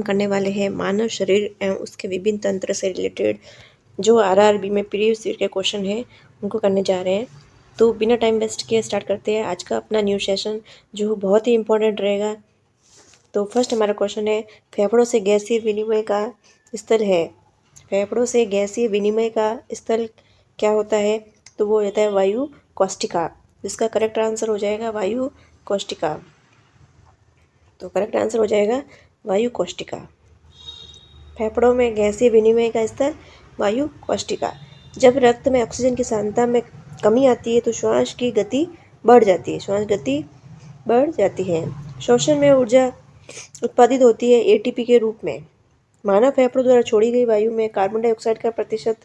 करने वाले हैं मानव शरीर एवं उसके विभिन्न तंत्र से रिलेटेड जो आरआरबी में प्रीवियस ईयर के क्वेश्चन हैं उनको करने जा रहे हैं। तो बिना टाइम वेस्ट किए स्टार्ट करते हैं आज का अपना न्यू सेशन जो बहुत ही इम्पोर्टेंट रहेगा। तो फर्स्ट हमारा क्वेश्चन है, फेफड़ों से गैसीय विनिमय का स्थल है। फेफड़ों से गैसीय विनिमय का स्थल क्या होता है? तो वो होता है वायु कोष्ठिका, जिसका करेक्ट आंसर हो जाएगा वायु कोष्ठिका। तो करेक्ट आंसर हो जाएगा वायु कोष्ठिका। फेफड़ों में गैसीय विनिमय का स्थल वायु कोष्ठिका। जब रक्त में ऑक्सीजन की सांद्रता में कमी आती है तो श्वास की गति बढ़ जाती है, श्वास गति बढ़ जाती है। श्वसन में ऊर्जा उत्पादित होती है एटीपी के रूप में। मानव फेफड़ों द्वारा छोड़ी गई वायु में कार्बन डाइऑक्साइड का प्रतिशत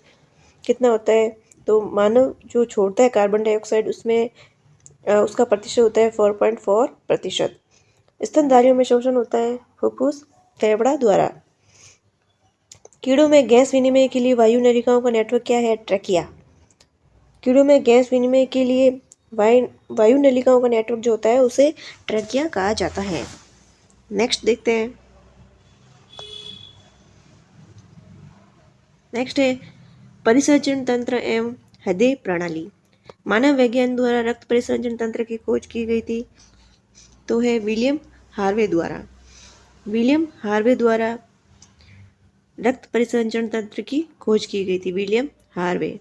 कितना होता है? तो मानव जो छोड़ता है कार्बन डाइऑक्साइड उसमें उसका प्रतिशत होता है 4.4%। स्तनधारियों में शोषण होता है फुफ्फुस फेफड़ा द्वारा। कीड़ों में गैस विनिमय के लिए वायु नलिकाओं का नेटवर्क क्या है? ट्रैकिया। कीड़ों में गैस विनिमय के लिए वायु नलिकाओं का नेटवर्क जो होता है उसे ट्रैकिया कहा जाता है। नेक्स्ट देखते हैं। नेक्स्ट है परिसंचरण तंत्र एवं हृदय प्रणाली। मानव वैज्ञानिक द्वारा रक्त परिसंचरण तंत्र की खोज की गई थी तो है विलियम हार्वे द्वारा। विलियम हार्वे द्वारा रक्त परिसंचरण तंत्र की खोज की गई थी, विलियम हार्वे।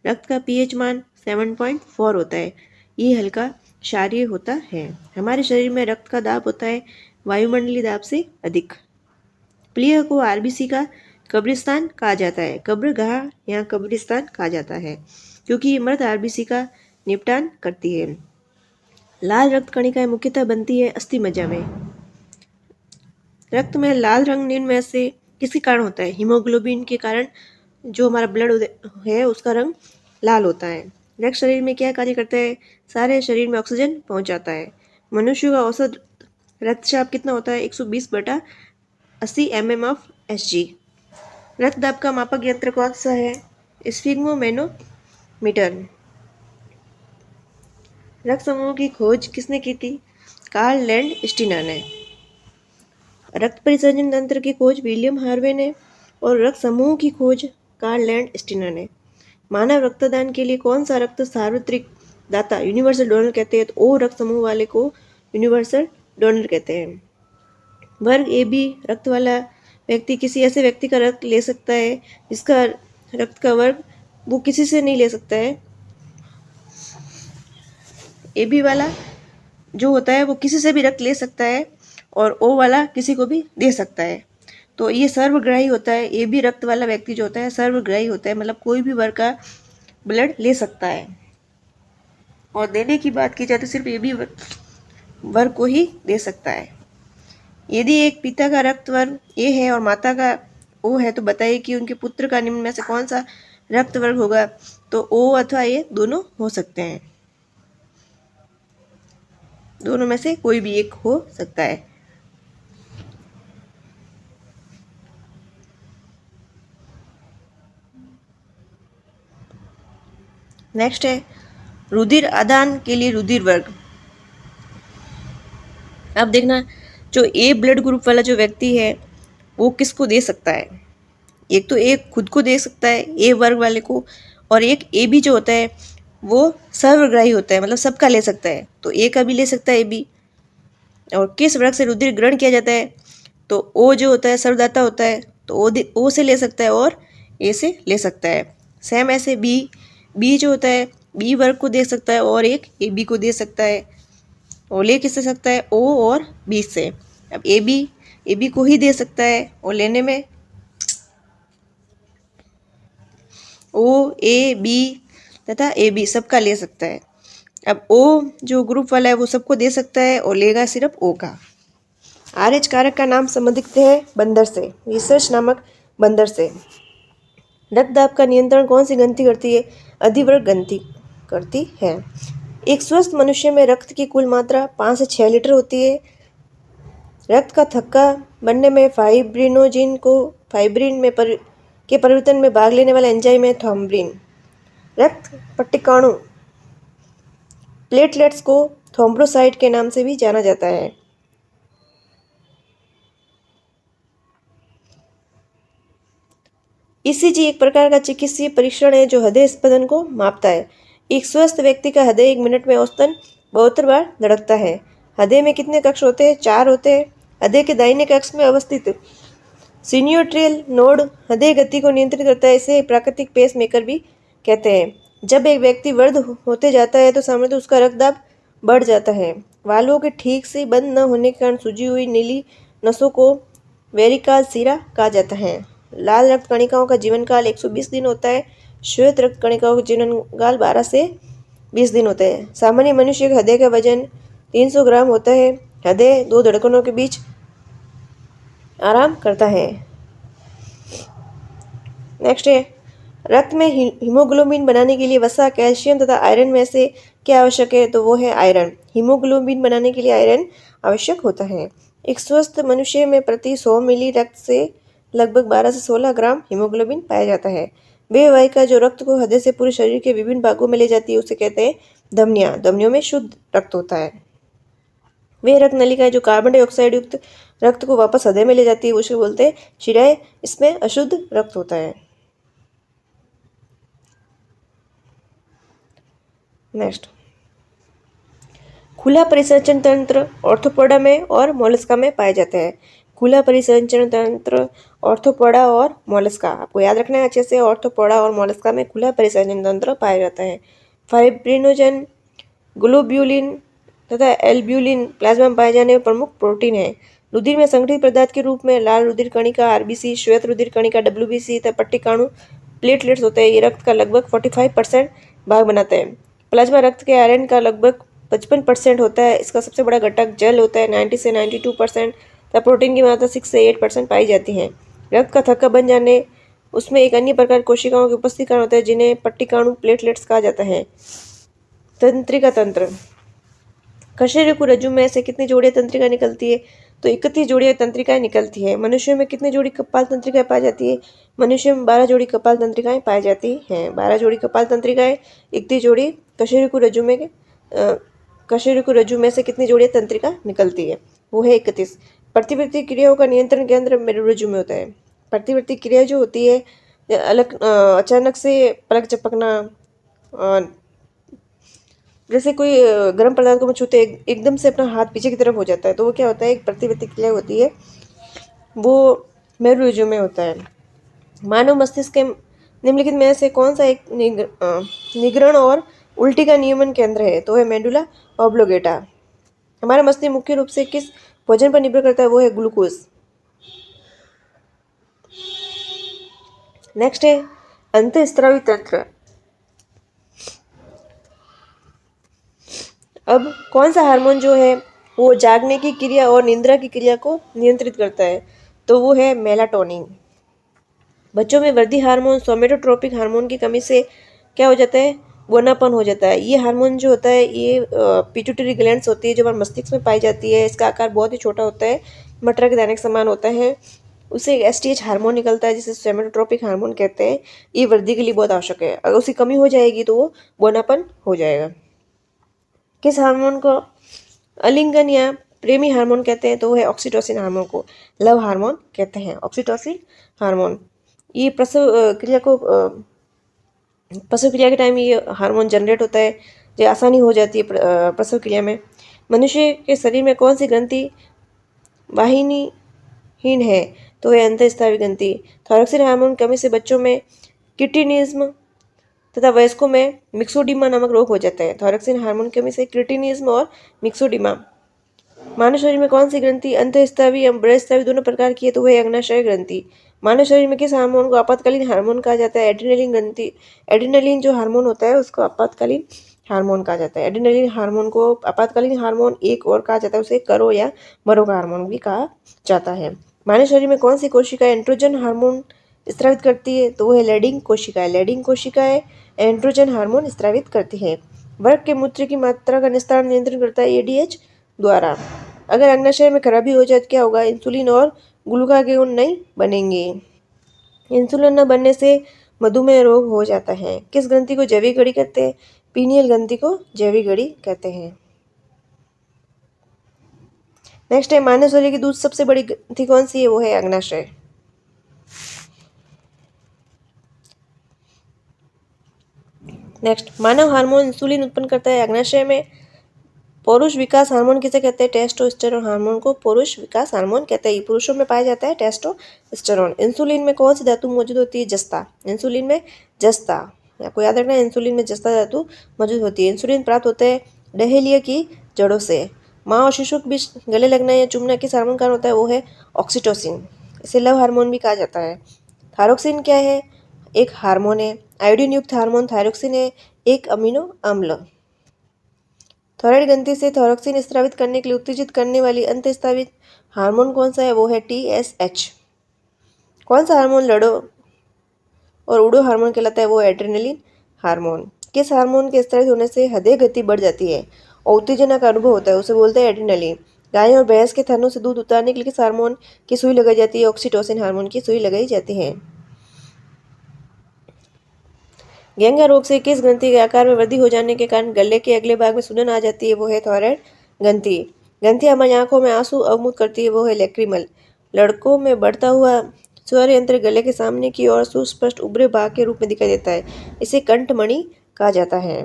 रक्त का पीएच मान 7.4 होता है, ये हल्का क्षारीय होता है। हमारे शरीर में रक्त का दाब होता है वायुमंडलीय दाब से अधिक। प्लीहा को आरबीसी का कब्रिस्तान कहा जाता है, कब्रगाह या कब्रिस्तान कहा जाता है क्योंकि ये मृत आरबीसी का निपटान करती है। लाल रक्त कणिकाएं मुख्यतः बनती है अस्थि मज्जा में। रक्त में लाल रंग निम्न में से किसके कारण होता है? हीमोग्लोबिन के कारण जो हमारा ब्लड है उसका रंग लाल होता है। रक्त शरीर में क्या कार्य करता है? सारे शरीर में ऑक्सीजन पहुंचाता है। मनुष्य का औसत रक्तचाप कितना होता है? 120/80 mm ऑफ Hg। रक्त दाब का मापक यंत्र कौन सा है? स्फिग्मोमेनोमीटर। रक्त समूह की खोज किसने की थी? कार्ल लैंडस्टीनर ने। रक्त परिसंचरण तंत्र की खोज विलियम हार्वे ने और रक्त समूह की खोज कार्ल लैंडस्टीनर ने। मानव रक्तदान के लिए कौन सा रक्त सार्वत्रिक दाता यूनिवर्सल डोनर कहते हैं? तो ओ रक्त समूह वाले को यूनिवर्सल डोनर कहते हैं। वर्ग ए बी रक्त वाला व्यक्ति किसी ऐसे व्यक्ति का रक्त ले सकता है जिसका रक्त का वर्ग वो किसी से नहीं ले सकता है। ए बी वाला जो होता है वो किसी से भी रक्त ले सकता है और ओ वाला किसी को भी दे सकता है। तो ये सर्वग्राही होता है। ए बी रक्त वाला व्यक्ति जो होता है सर्वग्राही होता है, मतलब कोई भी वर्ग का ब्लड ले सकता है। और देने की बात की जाए तो सिर्फ ए बी वर्ग को ही दे सकता है। यदि एक पिता का रक्त वर्ग ए है और माता का ओ है तो बताइए कि उनके पुत्र का निम्न में से कौन सा रक्त वर्ग होगा? तो ओ अथवा ए दोनों हो सकते हैं, दोनों में से कोई भी एक हो सकता है। नेक्स्ट है रुधिर आदान के लिए रुधिर वर्ग। अब देखना, जो ए ब्लड ग्रुप वाला जो व्यक्ति है वो किसको दे सकता है? एक तो ए खुद को दे सकता है ए वर्ग वाले को, और एक ए बी जो होता है वो सर्वग्राही होता है, मतलब सबका ले सकता है। तो ए का भी ले सकता है ए बी। और किस वर्ग से रुधिर ग्रहण किया जाता है? तो ओ जो होता है सर्वदाता होता है, तो ओ से ले सकता है और ए से ले सकता है। सेम ऐसे बी जो होता है बी वर्ग को दे सकता है और एक ए बी को दे सकता है, और ले किससे सकता है? ओ और बी से। अब ए बी को ही दे सकता है और लेने में ओ ए बी तथा ए बी सबका ले सकता है। अब ओ जो ग्रुप वाला है वो सबको दे सकता है और लेगा सिर्फ ओ का। RH कारक का नाम संबंधित है बंदर से, रिसर्च नामक बंदर से। रक्त दाब का नियंत्रण कौन सी ग्रंथि करती है? अधिवर्ग ग्रंथि करती है। एक स्वस्थ मनुष्य में रक्त की कुल मात्रा 5 से 6 लीटर होती है। रक्त का थक्का बनने में फाइब्रिनोजिन को फाइब्रिन में के परिवर्तन में भाग लेने वाला एंजाइम है थ्रोम्बिन। रक्त पट्टिकाणु प्लेटलेट्स को थ्रोम्बोसाइट के नाम से भी जाना जाता है। ईसीजी एक प्रकार का चिकित्सीय परीक्षण है जो हृदय स्पंदन को मापता है। एक स्वस्थ व्यक्ति का हृदय 1 मिनट में औसतन 72 बार धड़कता है। हृदय में कितने कक्ष होते हैं? 4 होते हैं। हृदय के दाहिने कक्ष में अवस्थित सिन्योट्रियल नोड हृदय गति को नियंत्रित करता है। इसे प्राकृतिक पेस मेकर भी कहते हैं। जब एक व्यक्ति वृद्ध होते जाता है तो सामान्यतः उसका रक्तदाब बढ़ जाता है। वाल्वों के ठीक से बंद न होने के कारण सूजी हुई नीली नसों को वेरिकाज सीरा कहा जाता है। लाल रक्त कणिकाओं का जीवन काल 120 दिन होता है। श्वेत रक्त कणिकाओं का जीवन काल 12 से 20 दिन होता है। सामान्य मनुष्य के हृदय का वजन 300 ग्राम होता है। हृदय 2 धड़कनों के बीच आराम करता है। नेक्स्ट है, रक्त में हीमोग्लोबिन बनाने के लिए वसा, कैल्शियम तथा आयरन में से क्या आवश्यक है? तो वो है आयरन। हीमोग्लोबिन बनाने के लिए आयरन आवश्यक होता है। एक स्वस्थ मनुष्य में प्रति 100 मिली रक्त से लगभग 12 से 16 ग्राम हीमोग्लोबिन पाया जाता है। वे वाहिका जो रक्त को हृदय से पूरे शरीर के विभिन्न भागों में ले जाती है उसे कहते हैं धमनियां। धमनियों में शुद्ध रक्त होता है। वे रक्त नलिकाएं जो कार्बन डाइऑक्साइड युक्त रक्त को वापस हृदय में ले जाती है उसे बोलते हैं शिराएं। इसमें अशुद्ध रक्त होता है। नेक्स्ट, खुला परिसंचरण तंत्र ऑर्थोपोडा में और मोलस्का में पाया जाता है। खुला परिसंचरण तंत्र ऑर्थोपोडा और मोलस्का, आपको याद रखना है अच्छे से। ऑर्थोपोडा और मोलस्का में खुला परिसंचरण तंत्र पाया जाता है। फाइब्रिनोजन, ग्लोब्यूलिन तथा एल्ब्यूलिन प्लाज्मा में पाए जाने वाले प्रमुख प्रोटीन है। रुधिर में संगठित पदार्थ के रूप में लाल रुधिर कणिका आरबीसी, श्वेत रुधिर कणिका डब्ल्यूबीसी तथा पट्टिकाणु प्लेटलेट्स होते हैं। ये रक्त का लगभग 45% भाग बनाते हैं। प्लाज्मा रक्त के आयरन का लगभग 55% होता है। इसका सबसे बड़ा घटक जल होता है 90 से 92% तथा प्रोटीन की मात्रा 6 से 8% पाई जाती है। रक्त का थक्का बन जाने उसमें एक अन्य प्रकार कोशिकाओं की उपस्थिति कारण होता है जिन्हें पट्टिकाणु प्लेटलेट्स कहा जाता है। तंत्रिका तंत्र, कशेरुकी रज्जु में से कितनी जोड़ियां तंत्रिका निकलती है? तो 31 जोड़ियां तंत्रिकाएं निकलती है। मनुष्यों में कितनी जोड़ी कपाल तंत्रिकाएं पाई जाती है? मनुष्य में 12 जोड़ी कपाल तंत्रिकाएं पाई जाती हैं। 12 जोड़ी कपाल तंत्रिकाएं, 31 जोड़ी कशेरुकी रज्जु में कशेरुकी रज्जु में से कितनी जोड़ियां तंत्रिका निकलती है? वो है 31। प्रतिवर्ती क्रियाओं का नियंत्रण केंद्र मेरुरज्जु में होता है। प्रतिवर्ती क्रिया जो होती है अचानक से पलक झपकना, जैसे कोई गर्म पदार्थ को मैं छूते एकदम से अपना हाथ पीछे की तरफ हो जाता है तो वो क्या होता है? एक प्रतिवर्ती क्रिया होती है, वो मेरुरज्जु में होता है। मानव मस्तिष्क के निम्नलिखित में से कौन सा एक निगरण और उल्टी का नियमन केंद्र है? तो है मेडुला ऑब्लोगेटा। हमारा मस्तिष्क मुख्य रूप से किस भोजन पर निर्भर करता है? वो है ग्लूकोज। नेक्स्ट है अंतःस्रावी तंत्र। अब कौन सा हार्मोन जो है वो जागने की क्रिया और निद्रा की क्रिया को नियंत्रित करता है? तो वो है मेलाटोनिन। बच्चों में वृद्धि हार्मोन सोमेटोट्रोपिक हार्मोन की कमी से क्या हो जाता है? बोनापन हो जाता है। ये हार्मोन जो होता है ये पिट्यूटरी ग्लैंड्स होती है जो हमारे मस्तिष्क में पाई जाती है। इसका आकार बहुत ही छोटा होता है, मटर के दाने के समान होता है। उसे एसटीएच हार्मोन निकलता है जिसे सोमेटोट्रोपिक हार्मोन कहते हैं। ये वृद्धि के लिए बहुत आवश्यक है। अगर उसकी कमी हो जाएगी तो वो बोनापन हो जाएगा। किस हार्मोन को आलिंगन या प्रेमी हार्मोन कहते हैं? तो वो है ऑक्सीटोसिन हार्मोन को लव हार्मोन कहते हैं। ऑक्सीटोसिन हार्मोन ये प्रसव क्रिया के टाइम ये हार्मोन जनरेट होता है, जो आसानी हो जाती है प्रसव क्रिया में। मनुष्य के शरीर में कौन सी ग्रंथि वाहिनीहीन है? तो है अंतःस्रावी ग्रंथि। थायरोक्सिन हार्मोन कमी से बच्चों में क्रिटिनिज्म तथा वयस्कों में मिक्सोडिमा नामक रोग हो जाता है। थायरोक्सिन हार्मोन की कमी से क्रिटिनिज्म और मिक्सोडिमा। मानव शरीर में कौन सी ग्रंथि अंतःस्रावी एवं बृहस्रावी दोनों प्रकार की है? तो वह अग्नाशय ग्रंथि। मानव शरीर में किस हार्मोन को आपातकालीन हार्मोन कहा जाता है? एड्रेनलिन ग्रंथि। एड्रेनलिन जो हार्मोन होता है उसको आपातकालीन हार्मोन कहा जाता है। एड्रेनलिन हार्मोन को आपातकालीन हार्मोन एक और कहा जाता है, उसे करो या मरो का हार्मोन भी कहा जाता है। मानव शरीर में कौन सी कोशिका एंड्रोजन हार्मोन स्रावित करती है? तो वो है लेडिंग कोशिकाएं। लेडिंग कोशिकाएं एंड्रोजन हार्मोन स्रावित करती है। वर्ग के मूत्र की मात्रा का निस्तारण नियंत्रण करता है एडीएच द्वारा। अगर अग्नाशय में खराबी हो जाए तो क्या होगा? इंसुलिन और ग्लूकागोन नहीं बनेंगे। इंसुलिन न बनने से मधुमेह रोग हो जाता है। किस ग्रंथि को जैविक घड़ी कहते हैं? पीनियल ग्रंथि को जैविक घड़ी कहते हैं। नेक्स्ट है मानव शरीर की दूसरी सबसे बड़ी ग्रंथि कौन सी है? वो है अग्नाशय। नेक्स्ट, मानव हार्मोन इंसुलिन उत्पन्न करता है अग्नाशय में। पुरुष विकास हार्मोन किसे कहते हैं? टेस्टोस्टेरोन हार्मोन को पुरुष विकास हार्मोन कहते हैं। पुरुषों में पाया जाता है टेस्टोस्टेरोन। इंसुलिन में कौन सी धातु मौजूद होती है? जस्ता। इंसुलिन में जस्ता, आपको याद रखना है, इंसुलिन में जस्ता धातु मौजूद होती है। इंसुलिन प्राप्त होता है डहेलिया की जड़ों से। माँ और शिशु के बीच गले लगना या चूमना किस हार्मोन का कारण होता है? वो है ऑक्सीटोसिन। इसे लव हार्मोन भी कहा जाता है। थायरोक्सिन क्या है? एक हार्मोन है। आयोडीन युक्त हार्मोन थायरोक्सिन है, एक अमीनो अम्ल। थायराइड ग्रंथि से थायरोक्सिन स्रावित करने के लिए उत्तेजित करने वाली अंतःस्रावित हार्मोन कौन सा है? वो है TSH। कौन सा हार्मोन लड़ो और उड़ो हार्मोन कहलाता है? वो एड्रेनलिन हार्मोन। किस हार्मोन के स्रावित होने से हृदय गति बढ़ जाती है और उत्तेजना का अनुभव होता है? उसे बोलते हैं एड्रेनलिन। गाय और भैंस के थनों से दूध उतारने के लिए किस हार्मोन की सुई लगाई जाती है? ऑक्सीटोसिन हार्मोन की सुई लगाई जाती है। घेंघा रोग से किस ग्रंथि के आकार में वृद्धि हो जाने के कारण गले के अगले भाग में सूजन आ जाती है? वो है थायराइड ग्रंथि। ग्रंथि हमारी आंखों में आंसू अवमुक्त करती है, वो है लैक्रिमल। लड़कों में बढ़ता हुआ स्वर यंत्र गले के सामने की ओर सुस्पष्ट उभरे भाग के रूप में दिखाई देता है, इसे कंठमणि कहा जाता है।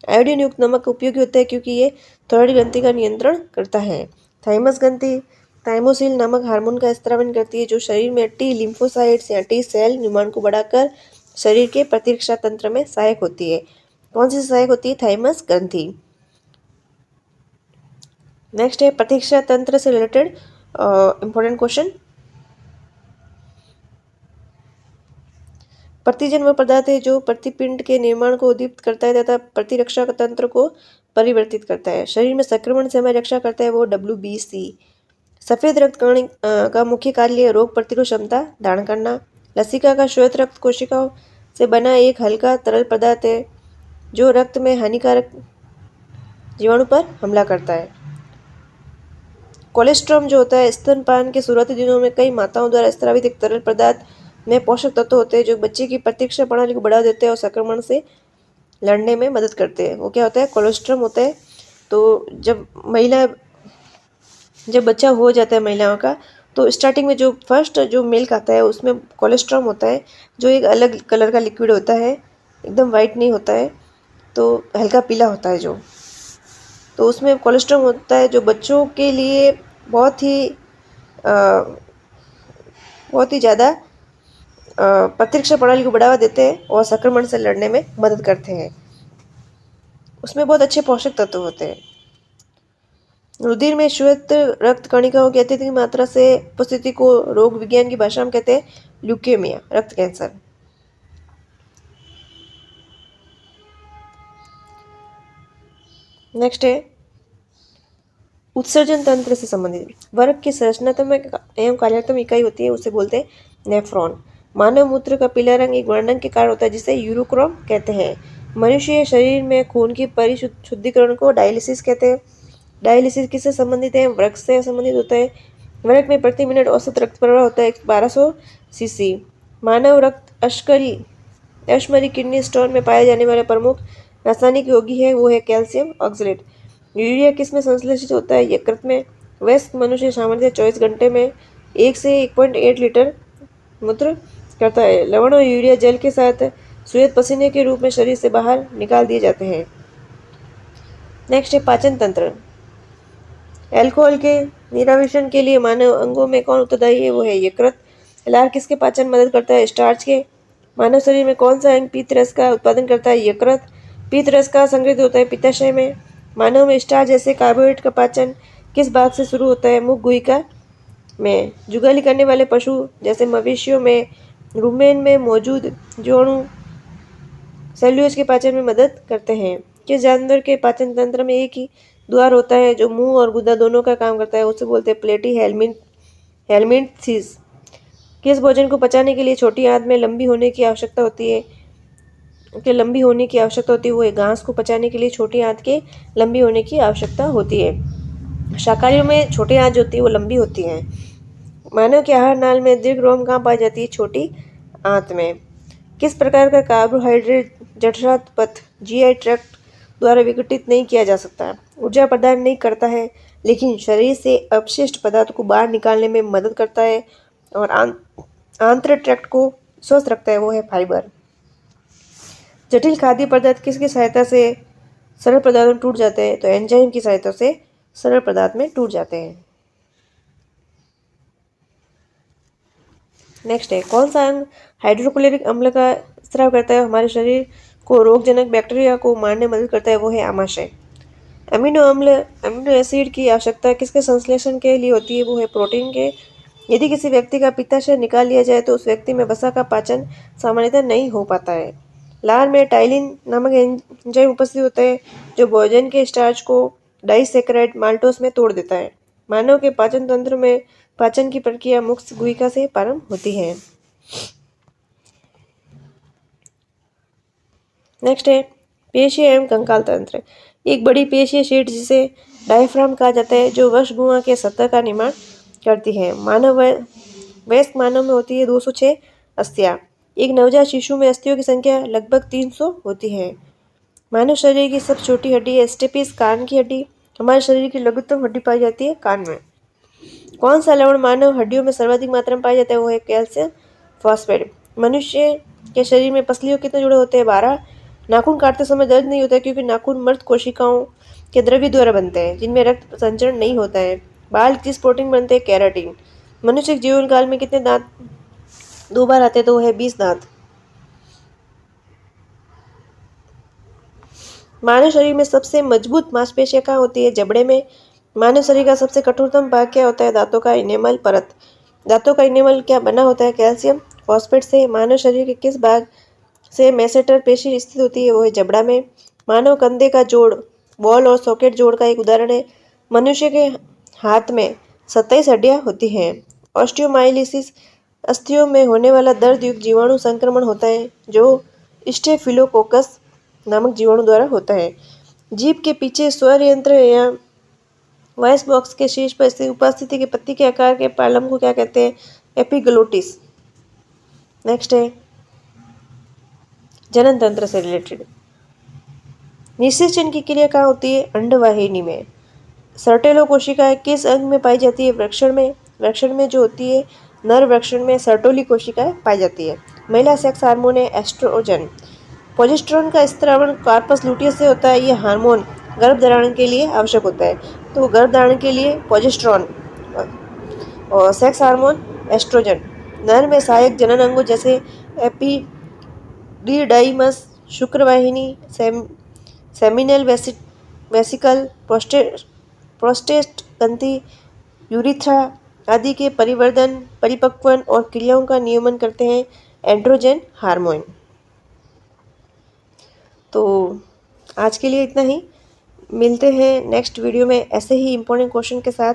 आयोडीन युक्त नमक उपयोगी होता है क्योंकि ये थायराइड ग्रंथि का नियंत्रण करता है। थाइमस ग्रंथि थाइमोसिल नामक हार्मोन का स्रावन करती है, जो शरीर में टी लिम्फोसाइट्स या टी सेल निर्माण को बढ़ाकर शरीर के प्रतिरक्षा तंत्र में सहायक होती है। कौन सी सहायक होती है? थाइमस ग्रंथि। नेक्स्ट है प्रतिरक्षा तंत्र से रिलेटेड इंपॉर्टेंट क्वेश्चन। प्रतिजन वह पदार्थ है जो प्रतिपिंड के निर्माण को उद्दीपित करता है तथा प्रतिरक्षा तंत्र को परिवर्तित करता है। शरीर में संक्रमण से हमारी रक्षा करता है, वो WBC। सफेद रक्त कण का मुख्य कार्य रोग प्रतिरोध क्षमता धारण करना। लसिका का श्वेत रक्त कोशिकाओं से बना एक हल्का तरल पदार्थ है जो रक्त में हानिकारक जीवाणु पर हमला करता है। कोलेस्ट्रॉम जो होता है स्तनपान के शुरुआती दिनों में कई माताओं द्वारा स्रावित एक तरल पदार्थ में पोषक तत्व होते हैं जो बच्चे की प्रतिरक्षा प्रणाली को बढ़ा देते हैं और संक्रमण से लड़ने में मदद करते हैं। वो क्या होता है? कोलेस्ट्रॉम होता है। तो जब बच्चा हो जाता है महिलाओं का, तो स्टार्टिंग में जो फर्स्ट जो मिल्क आता है उसमें कोलेस्ट्रॉम होता है, जो एक अलग कलर का लिक्विड होता है, एकदम वाइट नहीं होता है, तो हल्का पीला होता है जो, तो उसमें कोलेस्ट्रॉम होता है जो बच्चों के लिए बहुत ही ज़्यादा प्रतिरक्षा प्रणाली को बढ़ावा देते हैं और संक्रमण से लड़ने में मदद करते हैं। उसमें बहुत अच्छे पोषक तत्व होते हैं। रुधिर में श्वेत रक्त कणिकाओं की अत्यधिक मात्रा से उपस्थिति को रोग विज्ञान की भाषा में कहते हैं ल्यूकेमिया, रक्त कैंसर। नेक्स्ट है उत्सर्जन तंत्र से संबंधित वर्ग की संरचनात्मक एवं कार्यात्मक इकाई होती है, उसे बोलते हैं नेफ्रॉन। मानव मूत्र का पीला रंग एक वर्णन के कारण होता है जिसे यूरोक्रोम कहते हैं। मनुष्य शरीर में खून की परिशुद्धिकरण को डायलिसिस कहते हैं। डायलिसिस किससे संबंधित है? वृक्क से संबंधित होता है। वृक्क में प्रति मिनट औसत रक्त प्रवाह होता है 1200 सीसी। मानव रक्त अश्मरी किडनी स्टोन में पाए जाने वाले प्रमुख रासायनिक यौगिक है, वो है कैल्शियम ऑक्सलेट। यूरिया किस में संश्लेषित होता है? यकृत में। वयस्क मनुष्य सामान्यतः 24 घंटे में 1 से 1.8 लीटर मूत्र करता है। लवण और यूरिया जल के साथ श्वेत पसीने के रूप में शरीर से बाहर निकाल दिए जाते हैं। नेक्स्ट है पाचन तंत्र। अल्कोहल के निरावेशन के लिए मानव अंगों में कौन उत्तरदायी है? वो है यकृत। लार किसके पाचन में मदद करता है? स्टार्च के। मानव शरीर में कौन सा अंग पीत रस का उत्पादन करता है? यकृत। पीत रस का संग्रहित होता है पित्ताशय में। मानव में स्टार्च जैसे कार्बोहाइड्रेट का पाचन किस भाग से शुरू होता है? मुख गुहिका में। जुगाली करने वाले पशु जैसे मवेशियों में रुमेन में मौजूद जीवाणु सेल्यूलोज के पाचन में मदद करते हैं। किस जानवर के पाचन तंत्र में एक ही द्वार होता है जो मुंह और गुदा दोनों का काम करता है? उसे बोलते हैं प्लेटी हेलमिंथेसिस। किस भोजन को पचाने के लिए छोटी आंत में लंबी होने की आवश्यकता होती है? वो है घास को पचाने के लिए छोटी आंत के लंबी होने की आवश्यकता होती है। शाकाहारियों में छोटी आंत जो होती है वो लंबी होती है। मानव के आहार नाल में दीर्घ रोम कहाँ पाई जाती है? छोटी आंत में। किस प्रकार का कार्बोहाइड्रेट जठरांत पथ GI ट्रैक्ट द्वारा विघटित नहीं किया जा सकता? ऊर्जा प्रदान नहीं करता है, लेकिन शरीर से अपशिष्ट पदार्थ को बाहर निकालने में मदद करता है और आंत्र ट्रैक्ट को स्वस्थ रखता है, वो है फाइबर। जटिल खाद्य पदार्थ किसकी सहायता से सरल पदार्थ में टूट जाते हैं? तो एंजाइम की सहायता से सरल पदार्थ में टूट जाते हैं। नेक्स्ट है, कौन सा अंग हाइड्रोक्लोरिक अम्ल का स्राव करता है? हमारे शरीर को रोगजनक बैक्टीरिया को मारने में मदद करता है, वो है आमाशय। अमीनो एसिड की आवश्यकता किसके संश्लेषण के लिए होती है? वो है प्रोटीन के। यदि किसी व्यक्ति का पित्ताशय निकाल लिया जाए तो उस व्यक्ति में वसा का पाचन सामान्यतः नहीं हो पाता है। लार में टाइलिन नामक एंजाइम उपस्थित होता है जो भोजन के स्टार्च को डाइसैकेराइड माल्टोस में तोड़ देता है। मानव के पाचन तंत्र में पाचन की प्रक्रिया मुक्त गुहिका से प्रारंभ होती है। नेक्स्ट है पेशीय एवं कंकाल तंत्र। एक बड़ी पेशीय शीट जिसे डायफ्राम कहा जाता है जो वक्षगुहा के सतह का निर्माण करती है। वयस्क मानव में होती है 206 अस्थियां। एक नवजात शिशु में अस्थियों की संख्या लगभग 300 होती है। मानव शरीर की सबसे छोटी हड्डी है स्टेपिस, कान की हड्डी। हमारे शरीर की लघुत्तम हड्डी पाई जाती है कान में। कौन सा लवण मानव हड्डियों में सर्वाधिक मात्रा में पाया जाता है? वो है कैल्शियम फॉस्फेट। मनुष्य के शरीर में पसलियों कितने जुड़े होते हैं? 12। नाखून काटते समय दर्द नहीं होता है क्योंकि नाखून मृत कोशिकाओं के द्रव्य द्वारा बनते हैं जिनमें रक्त संचरण नहीं होता है। बाल किस प्रोटीन बनते हैं? केराटिन। मनुष्य के जीवन काल में कितने दांत 2 बार आते हैं? तो वो है 20 दांत। मानव शरीर में सबसे मजबूत मांसपेशियां कहाँ होती है? जबड़े में। मानव शरीर का सबसे कठोरतम भाग क्या होता है? दांतों का इनेमल परत। दांतों का इनेमल क्या बना होता है? कैल्शियम फॉस्फेट से। मानव शरीर के किस भाग से मेसेटर पेशी स्थित होती है? वो है जबड़ा में। मानव कंधे का जोड़ बॉल और सॉकेट जोड़ का एक उदाहरण है। मनुष्य के हाथ में 27 हड्डियां होती हैं। ऑस्टियोमाइलिसिस अस्थियों में होने वाला दर्द युक्त जीवाणु संक्रमण होता है जो स्टेफिलोकोकस नामक जीवाणु द्वारा होता है। जीभ के पीछे स्वर यंत्र या वॉइस बॉक्स के शीर्ष पर स्थित उपस्थिति के पत्ती के आकार के पालम को क्या कहते हैं? एपिग्लोटिस। नेक्स्ट है जनन तंत्र से रिलेटेड। निषेचन की क्रिया कहाँ होती है? अंडवाहिनी में। सर्टेलो कोशिकाएं किस अंग में पाई जाती है? वृषण में। वृषण में जो होती है नर वृषण में सर्टोली कोशिकाएं पाई जाती है। महिला सेक्स हार्मोन है एस्ट्रोजन। प्रोजेस्टेरोन का स्त्रावण कार्पस लुटियस से होता है। यह हार्मोन गर्भधारण के लिए आवश्यक होता है। तो गर्भधारण के लिए प्रोजेस्टेरोन और सेक्स हार्मोन एस्ट्रोजन। नर में सहायक जनन अंगों जैसे एपिडिडाइमस, शुक्रवाहिनी, सेमिनल वेसिकल, प्रोस्टेट ग्रंथि, यूरिथ्रा आदि के परिवर्धन, परिपक्वन और क्रियाओं का नियमन करते हैं एंड्रोजन हार्मोन। तो आज के लिए इतना ही। मिलते हैं नेक्स्ट वीडियो में ऐसे ही इम्पोर्टेंट क्वेश्चन के साथ।